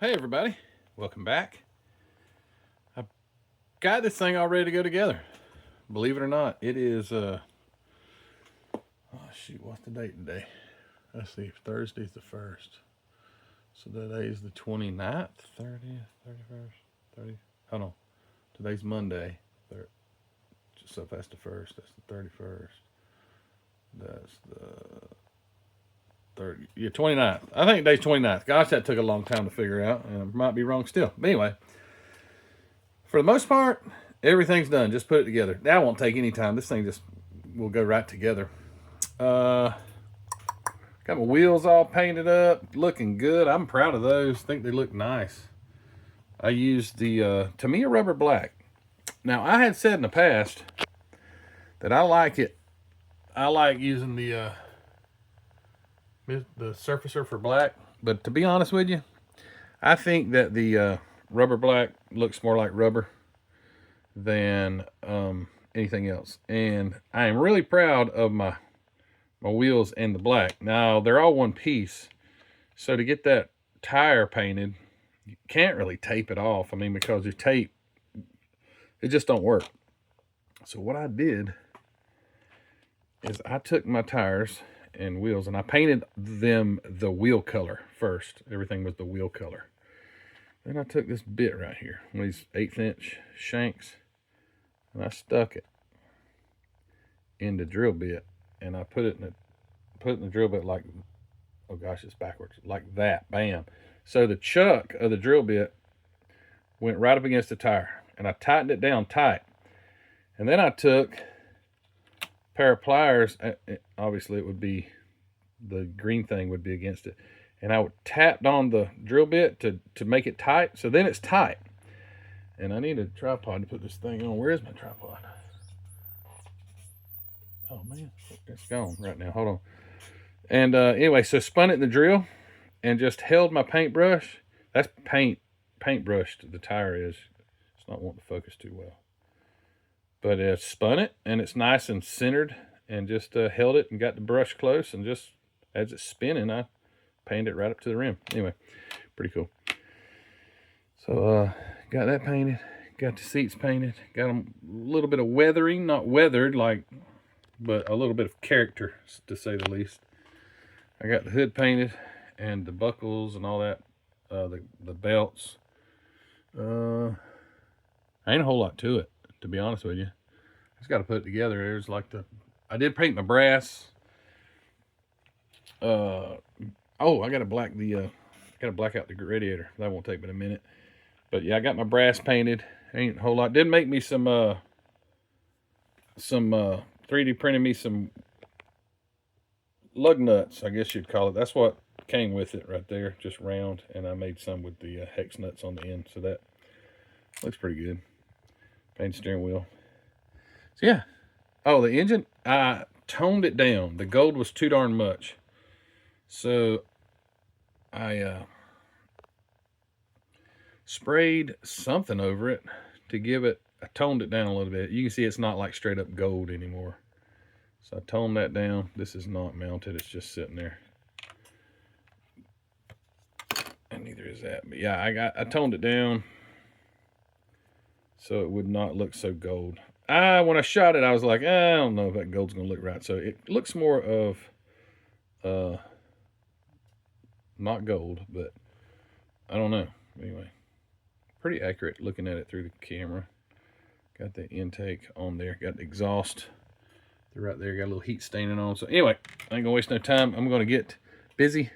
Hey everybody, welcome back. I've got this thing all ready to go together. Believe it or not, it is oh shoot, what's the date today? Let's see, Thursday's the 1st. So today's the 29th, 30th, 31st, 30. Hold on. Today's Monday. So if that's the 1st, that's the 31st. That's the 30. Yeah, 29th. I think today's 29th. Gosh, that took a long time to figure out. And I might be wrong still. But anyway, for the most part, everything's done. Just put it together. That won't take any time. This thing just will go right together. Got my wheels all painted up, looking good. I'm proud of those. Think they look nice. I used the Tamiya Rubber Black. Now, I had said in the past that I like it. I like using the Surfacer for black. But to be honest with you, I think that the Rubber Black looks more like rubber than anything else. And I am really proud of my wheels and the black. Now, they're all one piece. So to get that tire painted, you can't really tape it off. I mean, because you tape, it just don't work. So what I did is I took my tires and wheels and I painted them the wheel color first. Everything was the wheel color. Then I took this bit right here, one of these 1/8" shanks, and I stuck it in the drill bit, and I put it in the drill bit like, oh gosh, it's backwards, like that, bam. So the chuck of the drill bit went right up against the tire, and I tightened it down tight. And then I took a pair of pliers, obviously it would be, the green thing would be against it, and I would tapped on the drill bit to make it tight. So then it's tight. And I need a tripod to put this thing on. Where is my tripod? Oh man, it's gone right now. Hold on. And anyway, so spun it in the drill and just held my paintbrush. That's paintbrushed, the tire is. It's not wanting to focus too well. But spun it, and it's nice and centered, and just held it and got the brush close, and just as it's spinning, I painted it right up to the rim. Anyway, pretty cool. So got that painted, got the seats painted, got them a little bit of weathering, not weathered like, but a little bit of character, to say the least. I got the hood painted and the buckles and all that, the belts. Ain't a whole lot to it, to be honest with you. I just got to put it together. There's like I did paint my brass. Oh, I got to black out the radiator. That won't take but a minute. But yeah, I got my brass painted. Ain't a whole lot. Did make me some 3D printed me some lug nuts, I guess you'd call it. That's what came with it right there, just round. And I made some with the hex nuts on the end. So that looks pretty good. Painted steering wheel. So yeah. Oh, the engine, I toned it down. The gold was too darn much. So I sprayed something over it to give it, I toned it down a little bit. You can see it's not like straight up gold anymore. So I toned that down. This is not mounted, it's just sitting there. And neither is that. But yeah, I toned it down so it would not look so gold. When I shot it, I was like, I don't know if that gold's gonna look right. So it looks more of not gold, but I don't know. Anyway, pretty accurate looking at it through the camera. Got the intake on there, got the exhaust. They're right there, got a little heat staining on. So anyway, I ain't gonna waste no time. I'm gonna get busy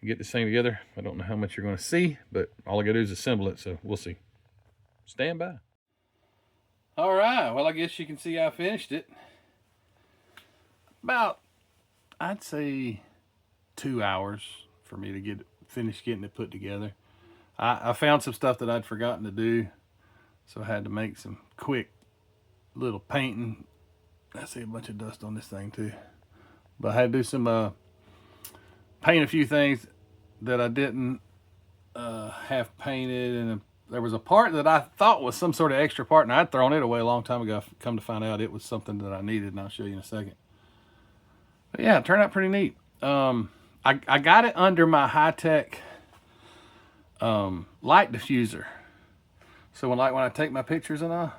and get this thing together. I don't know how much you're gonna see, but all I gotta do is assemble it, so we'll see. Stand by. All right, well, I guess you can see I finished it. About, I'd say 2 hours for me to finish getting it put together. I found some stuff that I'd forgotten to do, so I had to make some quick little painting. I see a bunch of dust on this thing too. But I had to do some paint a few things that I didn't have painted, and there was a part that I thought was some sort of extra part, and I'd thrown it away a long time ago. Come to find out it was something that I needed, and I'll show you in a second. But yeah, it turned out pretty neat. I got it under my high-tech light diffuser. So when I take my pictures and I'll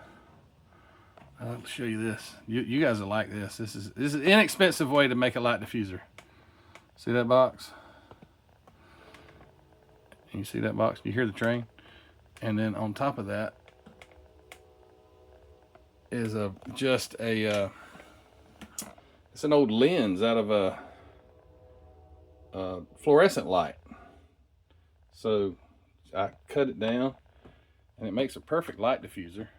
show you this. You guys will like this. This is an inexpensive way to make a light diffuser. See that box? And you see that box? You hear the train? And then on top of that is it's an old lens out of a fluorescent light. So I cut it down and it makes a perfect light diffuser.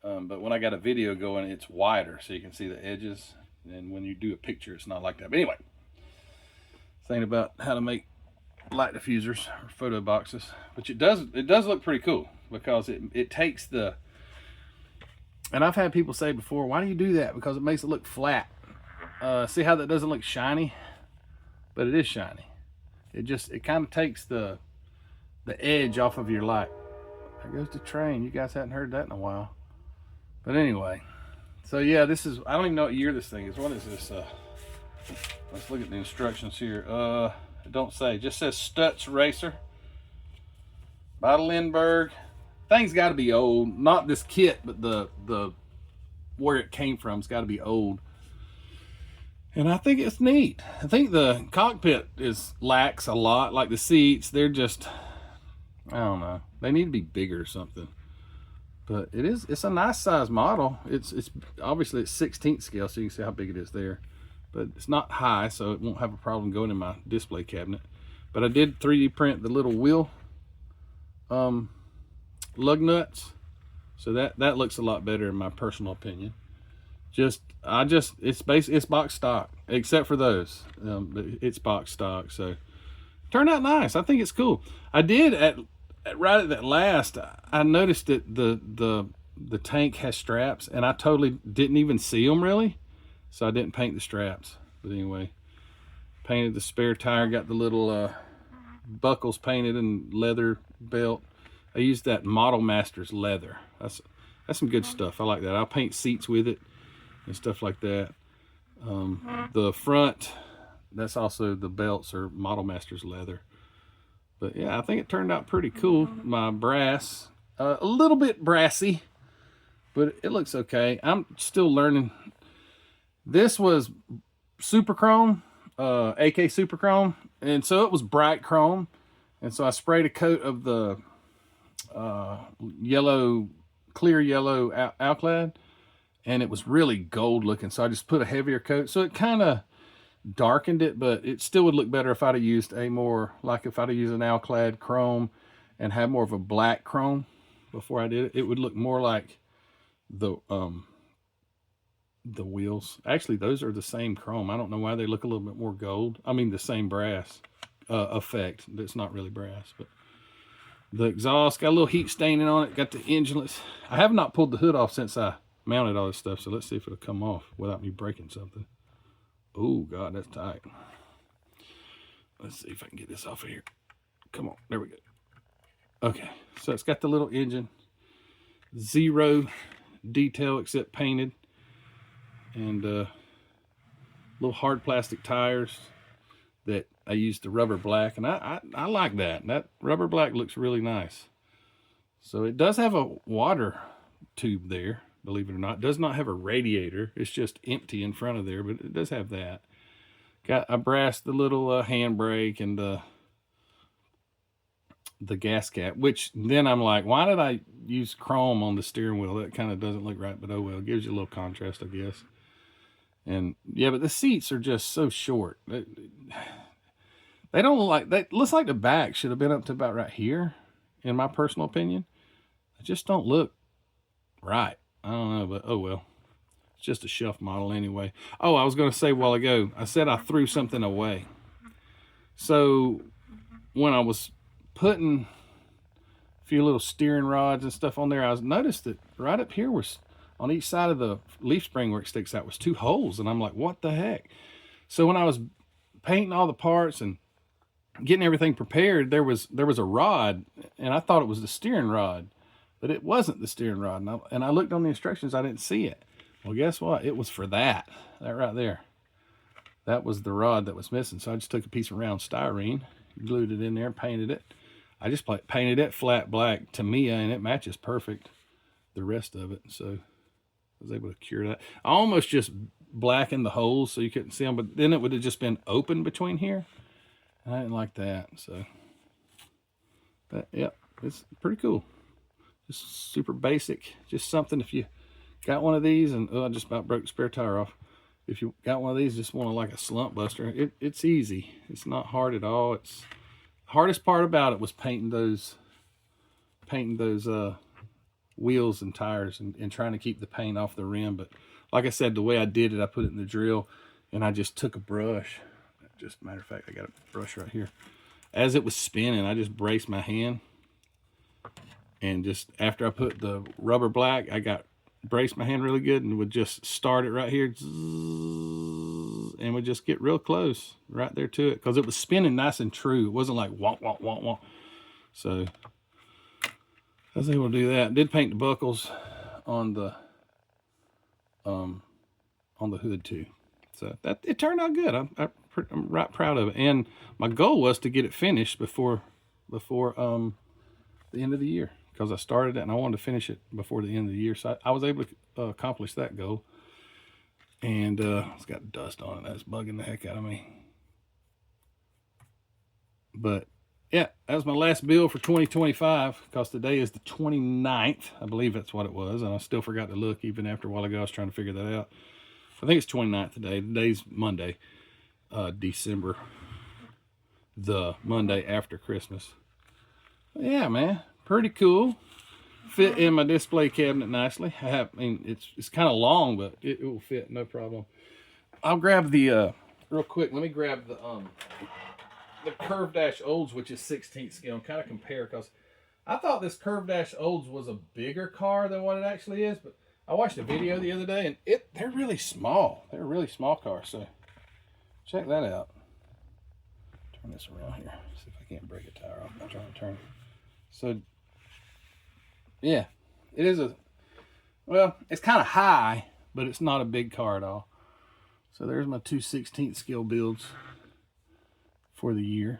But when I got a video going, it's wider so you can see the edges. And when you do a picture, it's not like that. But anyway, thinking about how to make light diffusers or photo boxes. But it does look pretty cool because it takes the, and I've had people say before, why do you do that? Because it makes it look flat. See how that doesn't look shiny? But it is shiny. It kind of takes the edge off of your light. There goes the train. You guys hadn't heard that in a while. But anyway, so yeah, this is, I don't even know what year this thing is. What is this? Let's look at the instructions here. It don't say, it just says Stutz Racer by Lindberg. Thing's got to be old. Not this kit, but the where it came from. It's got to be old. And I think it's neat. I think the cockpit is lax a lot. Like the seats, they're just, I don't know. They need to be bigger or something. But it's a nice size model. It's obviously it's 16th scale, so you can see how big it is there. But it's not high, so it won't have a problem going in my display cabinet. But I did 3D print the little wheel lug nuts, so that looks a lot better in my personal opinion. It's box stock except for those, but it's box stock, so turned out nice. I think it's cool. I did right at that last, I noticed that the tank has straps, and I totally didn't even see them really, so I didn't paint the straps. But anyway, painted the spare tire, got the little buckles painted and leather belt. I used that Model Masters leather. That's some good stuff. I like that. I'll paint seats with it and stuff like that. The front, that's also the belts are Model Masters leather. But yeah, I think it turned out pretty cool. My brass, a little bit brassy, but it looks okay. I'm still learning. This was super chrome, AK super chrome, and so it was bright chrome. And so I sprayed a coat of the clear yellow alclad, and it was really gold looking, so I just put a heavier coat, so it kind of darkened it, but it still would look better if I'd have used if I'd have used an alclad chrome and had more of a black chrome before I did it. It would look more like the wheels. Actually, those are the same chrome. I don't know why they look a little bit more gold. I mean the same brass effect. That's not really brass, but the exhaust got a little heat staining on it. Got the engineless. I have not pulled the hood off since I mounted all this stuff, so let's see if it'll come off without me breaking something. Oh God, that's tight. Let's see if I can get this off of here. Come on, there we go. Okay, so it's got the little engine, zero detail except painted, and little hard plastic tires that I used the rubber black, and I like that. That rubber black looks really nice. So it does have a water tube there, believe it or not. It does not have a radiator. It's just empty in front of there, but it does have that. I brassed the little handbrake and the gas cap, which then I'm like, why did I use chrome on the steering wheel? That kind of doesn't look right, but oh well. It gives you a little contrast, I guess. And yeah, but the seats are just so short. They don't look like, they looks like the back should have been up to about right here, in my personal opinion. They just don't look right. I don't know, but oh well. It's just a shelf model anyway. Oh, I was going to say a while ago, I said I threw something away. So when I was putting a few little steering rods and stuff on there, I noticed that right up here was, on each side of the leaf spring where it sticks out, was 2 holes. And I'm like, what the heck? So when I was painting all the parts and getting everything prepared, there was a rod, and I thought it was the steering rod, but it wasn't the steering rod. And I looked on the instructions, I didn't see it. Well, guess what? It was for that right there. That was the rod that was missing. So I just took a piece of round styrene, glued it in there, and painted it. I just painted it flat black Tamiya, and it matches perfect the rest of it. So I was able to cure that. I almost just blackened the holes so you couldn't see them, but then it would have just been open between here. I didn't like that. So, but yeah, it's pretty cool. Just super basic. Just something if you got one of these, and I just about broke the spare tire off. If you got one of these, just want to like a slump buster, it's easy. It's not hard at all. It's the hardest part about it was painting those wheels and tires and trying to keep the paint off the rim. But like I said, the way I did it, I put it in the drill and I just took a brush. Just matter of fact, I got a brush right here. As it was spinning, I just braced my hand, and just after I put the rubber black, I braced my hand really good and would just start it right here, and would just get real close right there to it because it was spinning nice and true. It wasn't like wonk wonk wonk wonk. So I was able to do that. Did paint the buckles on the hood too. So that it turned out good. I'm right proud of it. And my goal was to get it finished before the end of the year, because I started it and I wanted to finish it before the end of the year. So I was able to accomplish that goal. And it's got dust on it. That's bugging the heck out of me. But yeah, that was my last bill for 2025, because today is the 29th. I believe that's what it was. And I still forgot to look even after a while ago. I was trying to figure that out. I think it's 29th today. Today's Monday, December, the Monday after Christmas. Yeah, man, pretty cool. Fit in my display cabinet nicely. I mean, it's kind of long, but it will fit no problem. I'll grab the real quick. Let me grab the Curve Dash Olds, which is 16th scale, and kind of compare, because I thought this Curve Dash Olds was a bigger car than what it actually is, but I watched a video the other day, and they're really small. They're a really small car, so check that out. Turn this around here. See if I can't break a tire off. I'm trying to turn it. So, yeah, it is well, it's kind of high, but it's not a big car at all. So there's my 2 16th scale builds for the year.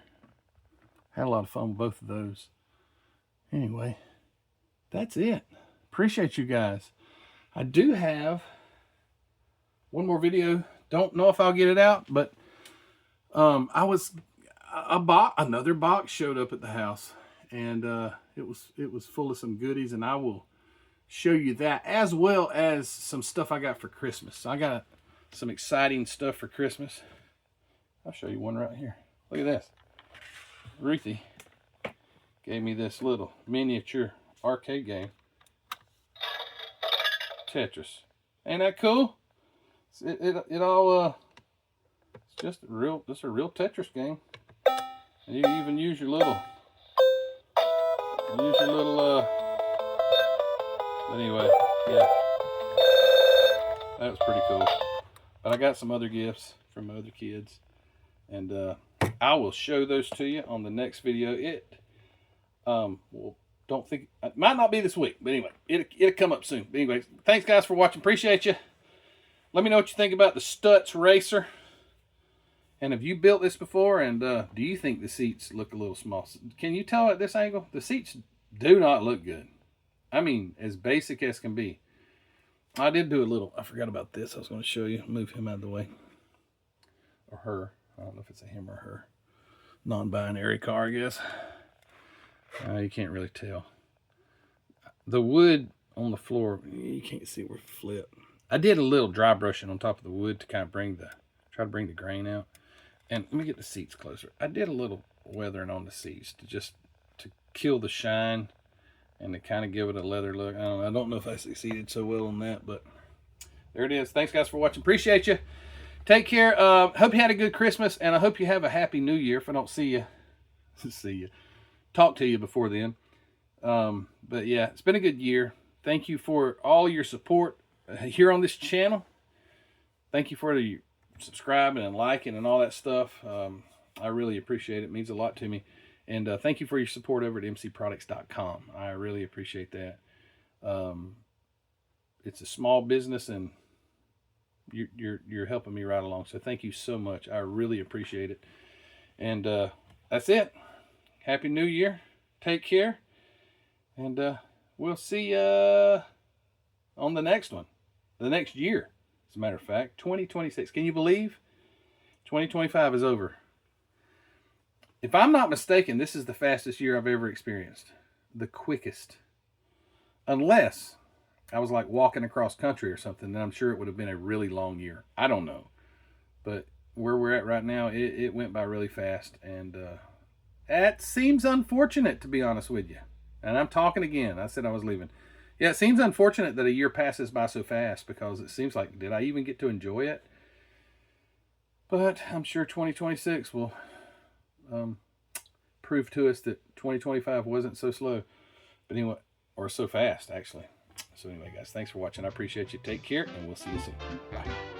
Had a lot of fun with both of those. Anyway, that's it. Appreciate you guys. I do have one more video. Don't know if I'll get it out, but another box showed up at the house, and it was full of some goodies, and I will show you that, as well as some stuff I got for Christmas. So I got some exciting stuff for Christmas. I'll show you one right here. Look at this. Ruthie gave me this little miniature arcade game, Tetris. Ain't that cool? It all it's just a real Tetris game. And you even use your little anyway, yeah. That was pretty cool. But I got some other gifts from my other kids, and I will show those to you on the next video. Don't think it might not be this week, but anyway, it'll come up soon. But anyway, thanks guys for watching. Appreciate you. Let me know what you think about the Stutz Racer. And have you built this before? And do you think the seats look a little small? Can you tell at this angle? The seats do not look good. I mean, as basic as can be. I did do a little. I forgot about this. I was going to show you. Move him out of the way. Or her. I don't know if it's a him or her. Non-binary car, I guess. You can't really tell. The wood on the floor, you can't see where it flipped. I did a little dry brushing on top of the wood to kind of try to bring the grain out. And let me get the seats closer. I did a little weathering on the seats to kill the shine and to kind of give it a leather look. I don't know if I succeeded so well on that, but there it is. Thanks guys for watching. Appreciate you. Take care. Hope you had a good Christmas, and I hope you have a happy New Year. If I don't see you, talk to you before then. But yeah, it's been a good year. Thank you for all your support here on this channel. Thank you for the subscribing and liking and all that stuff. I really appreciate it. It means a lot to me. And thank you for your support over at mcproducts.com. I really appreciate that. It's a small business, and you're helping me right along. So thank you so much. I really appreciate it. And that's it. Happy New Year. Take care. And we'll see you on the next one. The next year, as a matter of fact. 2026. Can you believe? 2025 is over. If I'm not mistaken, this is the fastest year I've ever experienced. The quickest. Unless I was like walking across country or something, then I'm sure it would have been a really long year. I don't know. But where we're at right now, it went by really fast. And that seems unfortunate, to be honest with you. And I'm talking again. I said I was leaving. Yeah, it seems unfortunate that a year passes by so fast, because it seems like, did I even get to enjoy it? But I'm sure 2026 will prove to us that 2025 wasn't so slow. But anyway, or so fast, actually. So anyway, guys, thanks for watching. I appreciate you. Take care, and we'll see you soon. Bye.